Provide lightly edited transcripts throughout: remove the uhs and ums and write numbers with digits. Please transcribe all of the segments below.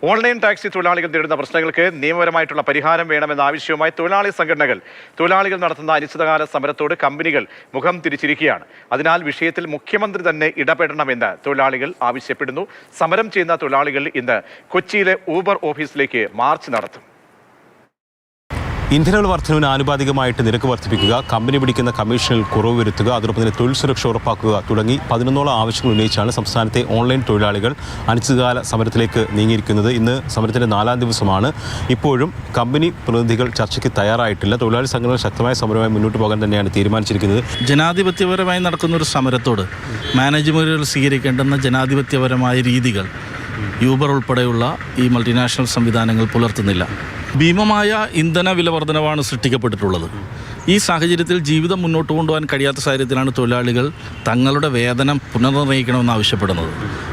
Online taxi തൊഴിലാളികൾ നേരിടുന്ന പ്രശ്നങ്ങൾക്ക് നിയമപരമായിട്ടുള്ള പരിഹാരം വേണമെന്ന ആവശ്യവുമായി തൊഴിലാളി സംഘടനകൾ തൊഴിലാളികൾ നടത്തുന്ന അനിശ്ചിതകാല സമരത്തോട് കമ്പനികൾ മുഖം തിരിച്ചിരിക്കുകയാണ്. അതിനാൽ വിഷയത്തിൽ മുഖ്യമന്ത്രി തന്നെ ഇടപെടണമെന്ന് തൊഴിലാളികൾ ആവശ്യപ്പെടുന്നു. സമരം ചെയ്യുന്ന തൊഴിലാളികൾ ഇന്ന് കൊച്ചിയിലെ ഊബർ ഓഫീസിലേക്ക് മാർച്ച് നടത്തും. ഇന്ധന വർധനവിന് ആനുപാതികമായിട്ട് നിരക്ക് വർദ്ധിപ്പിക്കുക, കമ്പനി പിടിക്കുന്ന കമ്മീഷനിൽ കുറവ് വരുത്തുക, അതോടൊപ്പം തന്നെ തൊഴിൽ സുരക്ഷ ഉറപ്പാക്കുക തുടങ്ങി 11 ആവശ്യങ്ങൾ ഉന്നയിച്ചാണ് സംസ്ഥാനത്തെ ഓൺലൈൻ തൊഴിലാളികൾ അനിശ്ചിതകാല സമരത്തിലേക്ക് നീങ്ങിയിരിക്കുന്നത്. ഇന്ന് സമരത്തിൻ്റെ 4ാം ദിവസമാണ്. ഇപ്പോഴും കമ്പനി പ്രതിനിധികൾ ചർച്ചയ്ക്ക് തയ്യാറായിട്ടില്ല. തൊഴിലാളി സംഘടനകൾ ശക്തമായ സമരമായി മുന്നോട്ട് പോകാൻ തന്നെയാണ് തീരുമാനിച്ചിരിക്കുന്നത്. ജനാധിപത്യപരമായി നടക്കുന്ന ഒരു സമരത്തോട് മാനേജ്മെൻറ്റുകൾ സ്വീകരിക്കേണ്ടുന്ന ജനാധിപത്യപരമായ രീതികൾ യൂബർ ഉൾപ്പെടെയുള്ള ഈ മൾട്ടിനാഷണൽ സംവിധാനങ്ങൾ പുലർത്തുന്നില്ല. ഭീമമായ ഇന്ധന വില വർധനവാണ് സൃഷ്ടിക്കപ്പെട്ടിട്ടുള്ളത്. ഈ സാഹചര്യത്തിൽ ജീവിതം മുന്നോട്ട് കൊണ്ടുപോകാൻ കഴിയാത്ത സാഹചര്യത്തിലാണ് തൊഴിലാളികൾ തങ്ങളുടെ വേതനം പുനർനിർണ്ണയിക്കണമെന്ന് ആവശ്യപ്പെടുന്നത്.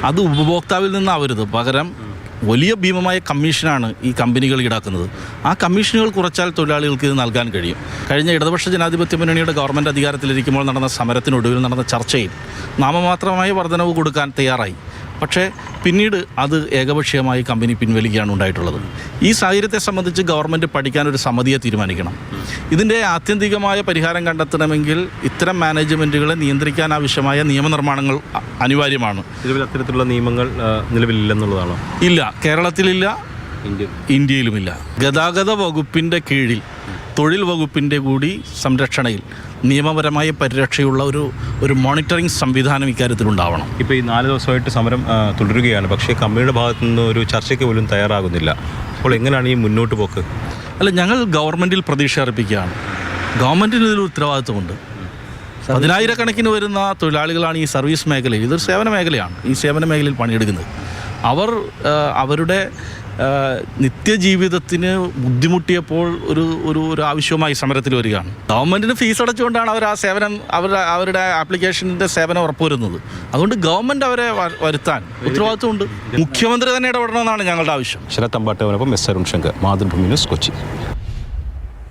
അത് ഉപഭോക്താവിൽ നിന്നാവരുത്, പകരം വലിയ ഭീമമായ കമ്മീഷനാണ് ഈ കമ്പനികൾ ഈടാക്കുന്നത്. ആ കമ്മീഷനുകൾ കുറച്ചാൽ തൊഴിലാളികൾക്ക് ഇത് നൽകാൻ കഴിയും. കഴിഞ്ഞ ഇടതുപക്ഷ ജനാധിപത്യ മുന്നണിയുടെ ഗവൺമെൻറ് അധികാരത്തിലിരിക്കുമ്പോൾ നടന്ന സമരത്തിനൊടുവിൽ നടന്ന ചർച്ചയിൽ നാമമാത്രമായ വർധനവ് കൊടുക്കാൻ തയ്യാറായി. പക്ഷേ പിന്നീട് അത് ഏകപക്ഷീയമായി കമ്പനി പിൻവലിക്കുകയാണ് ഉണ്ടായിട്ടുള്ളത്. ഈ സാഹചര്യത്തെ സംബന്ധിച്ച് ഗവൺമെൻറ് പഠിക്കാനൊരു സമിതിയെ തീരുമാനിക്കണം. ഇതിൻ്റെ ആത്യന്തികമായ പരിഹാരം കണ്ടെത്തണമെങ്കിൽ ഇത്തരം മാനേജ്മെൻറ്റുകളെ നിയന്ത്രിക്കാൻ ആവശ്യമായ നിയമനിർമ്മാണങ്ങൾ അനിവാര്യമാണ്. നിലവിൽ അത്തരത്തിലുള്ള നിയമങ്ങൾ നിലവിലില്ലെന്നുള്ളതാണോ? ഇല്ല, കേരളത്തിലില്ല, ഇന്ത്യയിലുമില്ല. ഗതാഗത വകുപ്പിൻ്റെ കീഴിൽ തൊഴിൽ വകുപ്പിൻ്റെ കൂടി സംരക്ഷണയിൽ നിയമപരമായ പരിരക്ഷയുള്ള ഒരു മോണിറ്ററിംഗ് സംവിധാനം ഇക്കാര്യത്തിലുണ്ടാവണം. ഇപ്പോൾ ഈ 4 ദിവസമായിട്ട് സമരം തുടരുകയാണ്. പക്ഷേ കമ്പനിയുടെ ഭാഗത്തു നിന്ന് ഒരു ചർച്ചയ്ക്ക് പോലും തയ്യാറാകുന്നില്ല. അപ്പോൾ എങ്ങനെയാണ് ഈ മുന്നോട്ട് പോക്ക്? അല്ല, ഞങ്ങൾ ഗവൺമെൻറ്റിൽ പ്രതീക്ഷ അർപ്പിക്കുകയാണ്. ഗവൺമെൻറ്റിന് ഇതിൽ ഉത്തരവാദിത്വമുണ്ട്. 10,000-കണക്കിന് വരുന്ന തൊഴിലാളികളാണ് ഈ സർവീസ് മേഖലയിൽ, ഇതൊരു സേവന മേഖലയാണ്, ഈ സേവന മേഖലയിൽ പണിയെടുക്കുന്നത്. അവർ അവരുടെ നിത്യജീവിതത്തിന് ബുദ്ധിമുട്ടിയപ്പോൾ ഒരു ആവശ്യവുമായി സമരത്തിൽ വരികയാണ്. ഗവൺമെൻറ്റിന് ഫീസ് അടച്ചുകൊണ്ടാണ് അവർ ആ സേവനം അവരുടെ ആപ്ലിക്കേഷൻ്റെ സേവനം ഉറപ്പുവരുന്നത്. അതുകൊണ്ട് ഗവൺമെൻറ് അവരെ വരുത്താൻ ഉത്തരവാദിത്വമുണ്ട്. മുഖ്യമന്ത്രി തന്നെ ഇടപെടണമെന്നാണ് ഞങ്ങളുടെ ആവശ്യം. ശരത് അമ്പാട്ടവനൊപ്പം എസ് അരുൺ ശങ്കർ, മാതൃഭൂമി ന്യൂസ്, കൊച്ചി.